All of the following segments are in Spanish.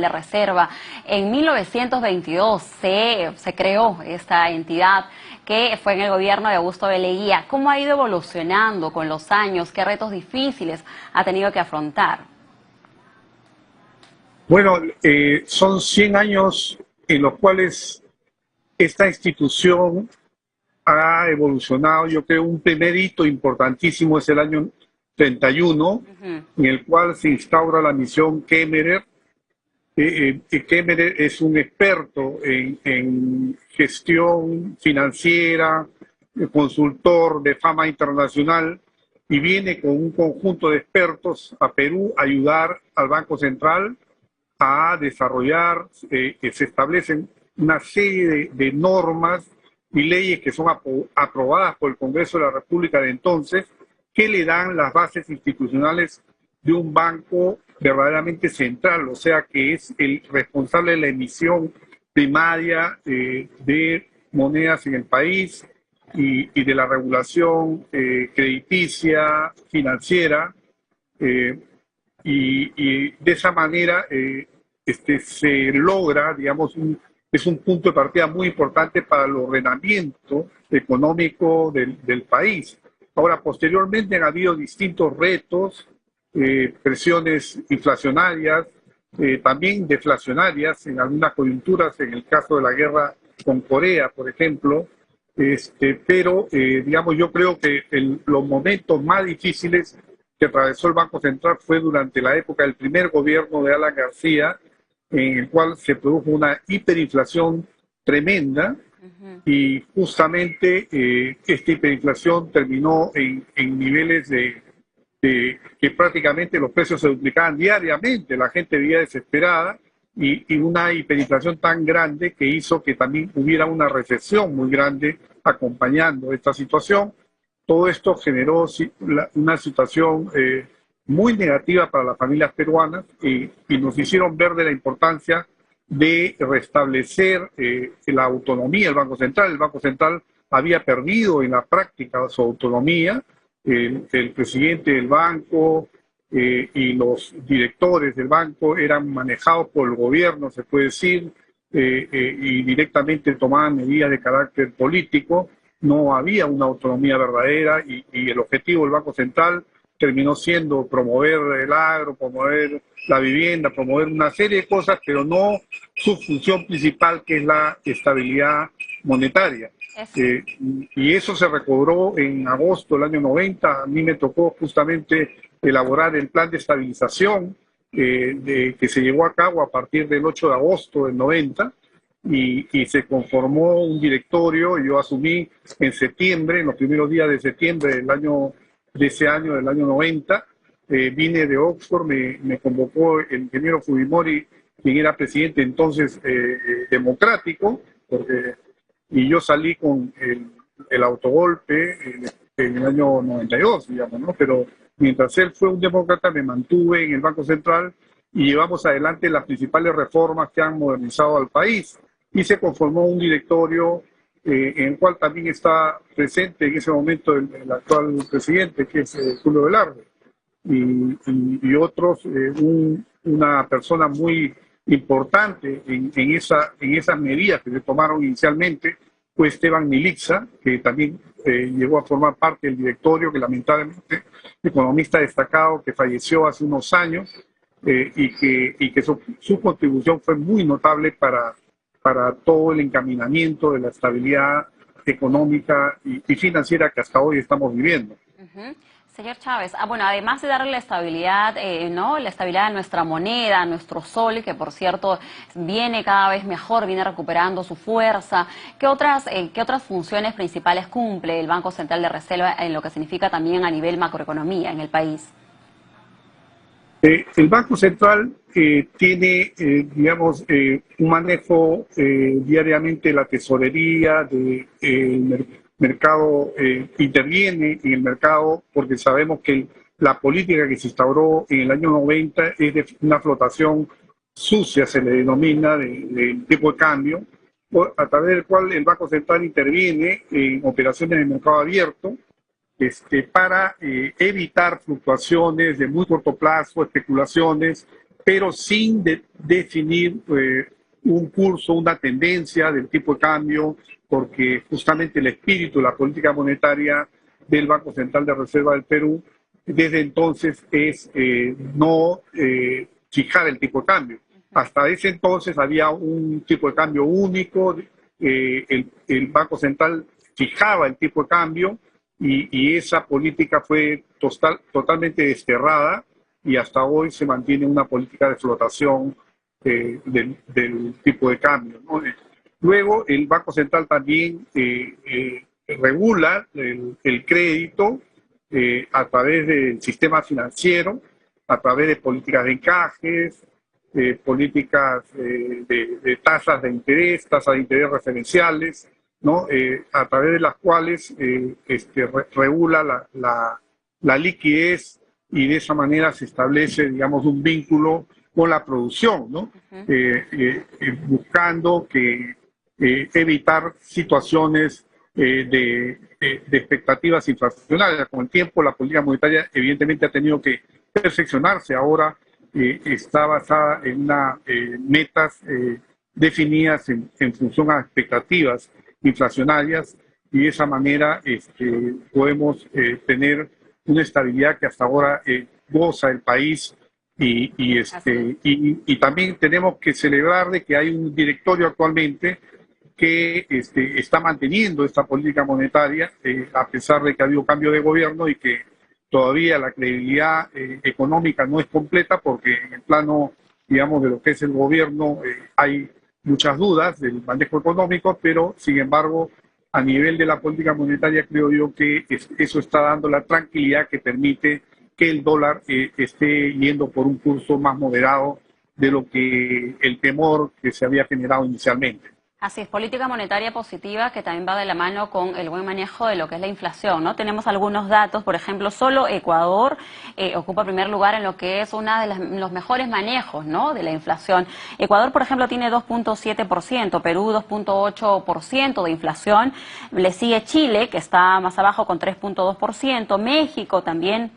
de Reserva. En 1922 se creó esta entidad que fue en el gobierno de Augusto B. Leguía. ¿Cómo ha ido evolucionando con los años? ¿Qué retos difíciles ha tenido que afrontar? Bueno, son 100 años en los cuales esta institución ha evolucionado. Yo creo un primer hito importantísimo es el año 31, en el cual se instaura la misión Kemmerer. Kemmerer es un experto en gestión financiera, consultor de fama internacional, y viene con un conjunto de expertos a Perú a ayudar al Banco Central a desarrollar, que se establecen una serie de normas y leyes que son aprobadas por el Congreso de la República de entonces, que le dan las bases institucionales de un banco verdaderamente central, o sea que es el responsable de la emisión primaria de monedas en el país y de la regulación crediticia, financiera, y de esa manera se logra, digamos, es un punto de partida muy importante para el ordenamiento económico del país. Ahora, posteriormente han habido distintos retos, presiones inflacionarias, también deflacionarias en algunas coyunturas, en el caso de la guerra con Corea, por ejemplo, pero digamos, yo creo que los momentos más difíciles que atravesó el Banco Central fue durante la época del primer gobierno de Alan García, en el cual se produjo una hiperinflación tremenda, y justamente esta hiperinflación terminó en niveles de que prácticamente los precios se duplicaban diariamente, la gente vivía desesperada, y una hiperinflación tan grande que hizo que también hubiera una recesión muy grande acompañando esta situación. Todo esto generó una situación muy negativa para las familias peruanas, y nos hicieron ver de la importancia de restablecer la autonomía del Banco Central. El Banco Central había perdido en la práctica su autonomía. El presidente del banco y los directores del banco eran manejados por el gobierno, se puede decir, y directamente tomaban medidas de carácter político. No había una autonomía verdadera, y el objetivo del Banco Central terminó siendo promover el agro, promover la vivienda, promover una serie de cosas, pero no su función principal, que es la estabilidad monetaria. Y eso se recobró en agosto del año 90. A mí me tocó justamente elaborar el plan de estabilización que se llevó a cabo a partir del 8 de agosto del 90, y se conformó un directorio. Yo asumí en septiembre, en los primeros días de septiembre de ese año, del año 90. Vine de Oxford, me convocó el ingeniero Fujimori, quien era presidente entonces democrático, y yo salí con el autogolpe en el año 92, digamos, ¿no? Pero mientras él fue un demócrata, me mantuve en el Banco Central y llevamos adelante las principales reformas que han modernizado al país. Y se conformó un directorio en el cual también está presente en ese momento el actual presidente, que es Julio Velarde, y otros, una persona muy importante en esas medidas que se tomaron inicialmente fue Esteban Milixa, que también llegó a formar parte del directorio, que lamentablemente, economista destacado que falleció hace unos años, y que su contribución fue muy notable para todo el encaminamiento de la estabilidad económica y financiera que hasta hoy estamos viviendo. Señor Chávez, bueno, además de darle la estabilidad, ¿no? La estabilidad a nuestra moneda, a nuestro sol, que por cierto viene cada vez mejor, viene recuperando su fuerza, ¿qué otras funciones principales cumple el Banco Central de Reserva en lo que significa también a nivel macroeconomía en el país? El Banco Central tiene, digamos, un manejo diariamente de la tesorería, del mercado, interviene en el mercado, porque sabemos que la política que se instauró en el año 90 es de una flotación sucia, se le denomina, del tipo de cambio, a través del cual el Banco Central interviene en operaciones de mercado abierto, para evitar fluctuaciones de muy corto plazo, especulaciones pero sin definir un curso, una tendencia del tipo de cambio, porque justamente el espíritu de la política monetaria del Banco Central de Reserva del Perú desde entonces es no fijar el tipo de cambio. Hasta ese entonces había un tipo de cambio único, el Banco Central fijaba el tipo de cambio y esa política fue totalmente desterrada y hasta hoy se mantiene una política de flotación del tipo de cambio, ¿no? Luego, el Banco Central también regula el crédito a través del sistema financiero, a través de políticas de encajes, políticas de tasas de interés referenciales, ¿no? A través de las cuales regula la liquidez y de esa manera se establece, digamos, un vínculo con la producción, ¿no? Buscando evitar situaciones de expectativas inflacionarias. Con el tiempo, la política monetaria evidentemente ha tenido que perfeccionarse. Ahora está basada en metas definidas en función a expectativas inflacionarias y de esa manera podemos tener una estabilidad que hasta ahora goza el país y también tenemos que celebrar de que hay un directorio actualmente que está manteniendo esta política monetaria a pesar de que ha habido cambio de gobierno y que todavía la credibilidad económica no es completa porque en el plano, digamos, de lo que es el gobierno hay muchas dudas del manejo económico, pero sin embargo a nivel de la política monetaria creo yo que eso está dando la tranquilidad que permite que el dólar esté yendo por un curso más moderado de lo que el temor que se había generado inicialmente. Así es, política monetaria positiva que también va de la mano con el buen manejo de lo que es la inflación, ¿no? Tenemos algunos datos, por ejemplo, solo Ecuador ocupa primer lugar en lo que es uno de los mejores manejos, ¿no?, de la inflación. Ecuador, por ejemplo, tiene 2.7%, Perú 2.8% de inflación, le sigue Chile, que está más abajo con 3.2%, México también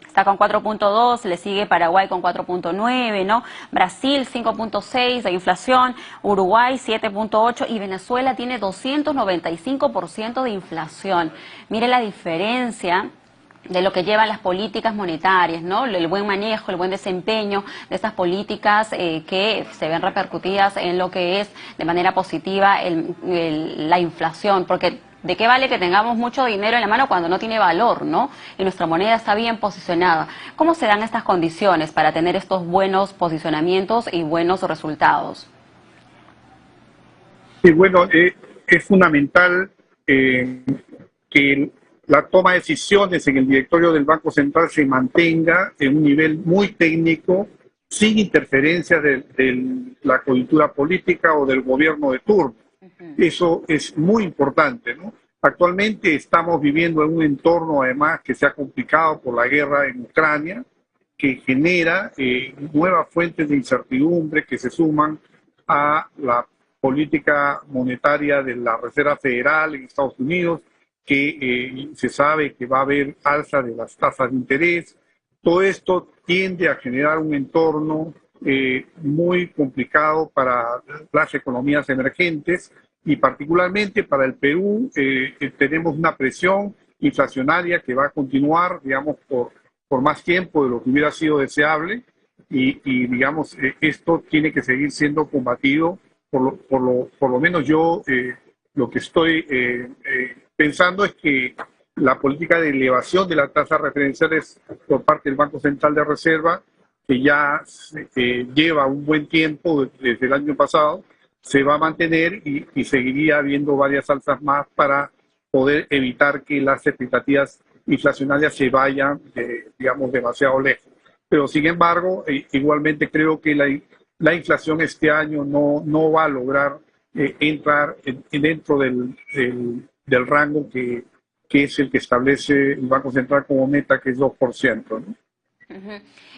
está con 4.2, le sigue Paraguay con 4.9, ¿no? Brasil 5.6 de inflación, Uruguay 7.8 y Venezuela tiene 295% de inflación. Mire la diferencia de lo que llevan las políticas monetarias, ¿no? El buen manejo, el buen desempeño de estas políticas que se ven repercutidas en lo que es de manera positiva la inflación, porque ¿de qué vale que tengamos mucho dinero en la mano cuando no tiene valor, ¿no? Y nuestra moneda está bien posicionada. ¿Cómo se dan estas condiciones para tener estos buenos posicionamientos y buenos resultados? Sí, bueno, es fundamental que la toma de decisiones en el directorio del Banco Central se mantenga en un nivel muy técnico, sin interferencia de la coyuntura política o del gobierno de turno. Eso es muy importante, ¿no? Actualmente estamos viviendo en un entorno, además, que se ha complicado por la guerra en Ucrania, que genera nuevas fuentes de incertidumbre que se suman a la política monetaria de la Reserva Federal en Estados Unidos, que se sabe que va a haber alza de las tasas de interés. Todo esto tiende a generar un entorno muy complicado para las economías emergentes y particularmente para el Perú tenemos una presión inflacionaria que va a continuar, digamos, por más tiempo de lo que hubiera sido deseable y digamos, esto tiene que seguir siendo combatido, por lo menos yo lo que estoy pensando es que la política de elevación de las tasas referenciales por parte del Banco Central de Reserva, que ya lleva un buen tiempo desde el año pasado, se va a mantener y seguiría habiendo varias alzas más para poder evitar que las expectativas inflacionarias se vayan, digamos, demasiado lejos. Pero sin embargo, igualmente creo que la inflación este año no va a lograr entrar dentro del rango que es el que establece el Banco Central como meta, que es 2%, ¿no?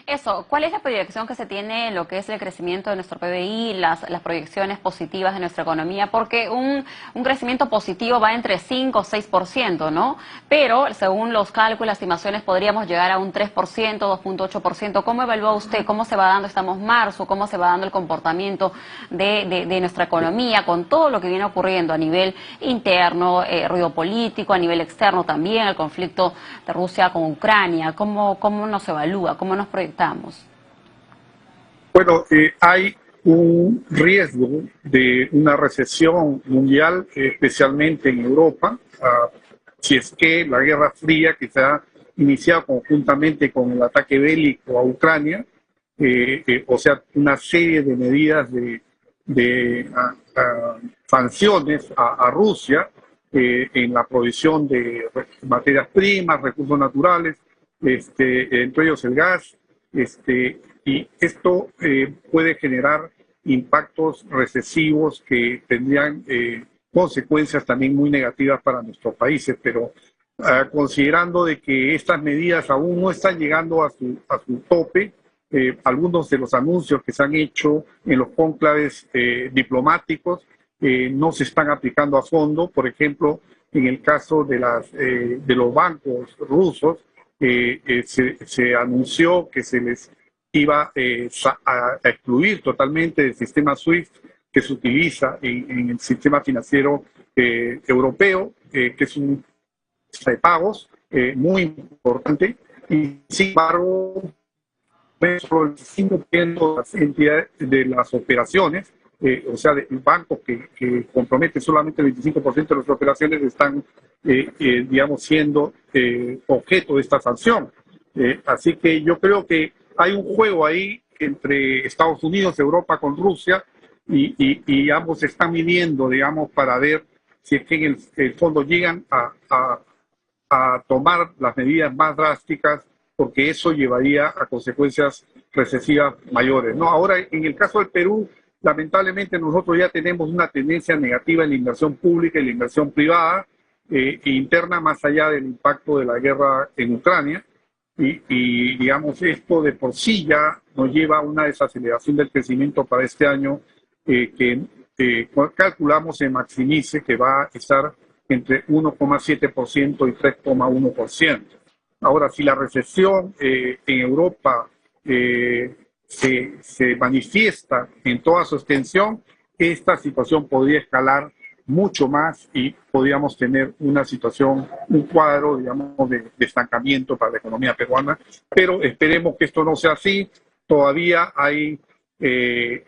Eso, ¿cuál es la proyección que se tiene en lo que es el crecimiento de nuestro PBI, las proyecciones positivas de nuestra economía? Porque un crecimiento positivo va entre 5 o 6%, ¿no? Pero según los cálculos, estimaciones, podríamos llegar a un 3%, 2.8%. ¿Cómo evalúa usted? ¿Cómo se va dando, estamos marzo, cómo se va dando el comportamiento de nuestra economía con todo lo que viene ocurriendo a nivel interno, ruido político, a nivel externo también, el conflicto de Rusia con Ucrania? ¿Cómo nos evalúa? ¿Cómo nos proyectamos? Bueno, hay un riesgo de una recesión mundial, especialmente en Europa, si es que la Guerra Fría, que se ha iniciado conjuntamente con el ataque bélico a Ucrania, o sea, una serie de medidas de sanciones a Rusia en la provisión de materias primas, recursos naturales, entre ellos el gas, y esto puede generar impactos recesivos que tendrían consecuencias también muy negativas para nuestros países, pero considerando de que estas medidas aún no están llegando a su tope, algunos de los anuncios que se han hecho en los cónclaves diplomáticos no se están aplicando a fondo. Por ejemplo, en el caso de los bancos rusos, se anunció que se les iba a excluir totalmente del sistema SWIFT que se utiliza en el sistema financiero europeo, que es un sistema de pagos muy importante, y sin embargo, solo el 5% de las entidades de las operaciones, o sea, de bancos que comprometen solamente el 25% de las operaciones, están, digamos, siendo objeto de esta sanción. Así que yo creo que hay un juego ahí entre Estados Unidos, Europa con Rusia, y ambos están midiendo, digamos, para ver si es que en el fondo llegan a tomar las medidas más drásticas, porque eso llevaría a consecuencias recesivas mayores, ¿no? Ahora, en el caso del Perú, lamentablemente nosotros ya tenemos una tendencia negativa en la inversión pública y la inversión privada interna, más allá del impacto de la guerra en Ucrania. Y digamos, esto de por sí ya nos lleva a una desaceleración del crecimiento para este año que calculamos en Maximice que va a estar entre 1,7% y 3,1%. Ahora, si la recesión en Europa se manifiesta en toda su extensión, esta situación podría escalar mucho más y podríamos tener una situación, un cuadro, digamos, de estancamiento para la economía peruana, pero esperemos que esto no sea así. Todavía hay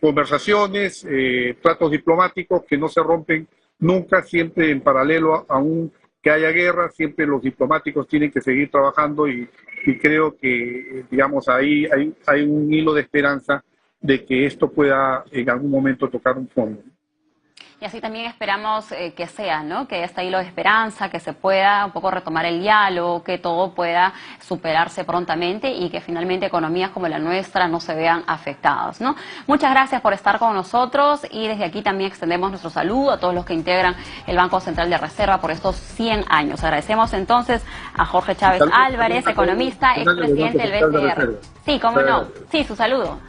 conversaciones, tratos diplomáticos que no se rompen nunca, siempre en paralelo, aún que haya guerra, siempre los diplomáticos tienen que seguir trabajando y creo que, digamos, ahí hay un hilo de esperanza de que esto pueda en algún momento tocar un fondo. Y así también esperamos que sea, ¿no? Que haya este hilo de esperanza, que se pueda un poco retomar el diálogo, que todo pueda superarse prontamente y que finalmente economías como la nuestra no se vean afectadas, ¿no? Muchas gracias por estar con nosotros y desde aquí también extendemos nuestro saludo a todos los que integran el Banco Central de Reserva por estos 100 años. Agradecemos entonces a Jorge Chávez Álvarez, economista, expresidente del BCR. Sí, cómo no. Sí, su saludo.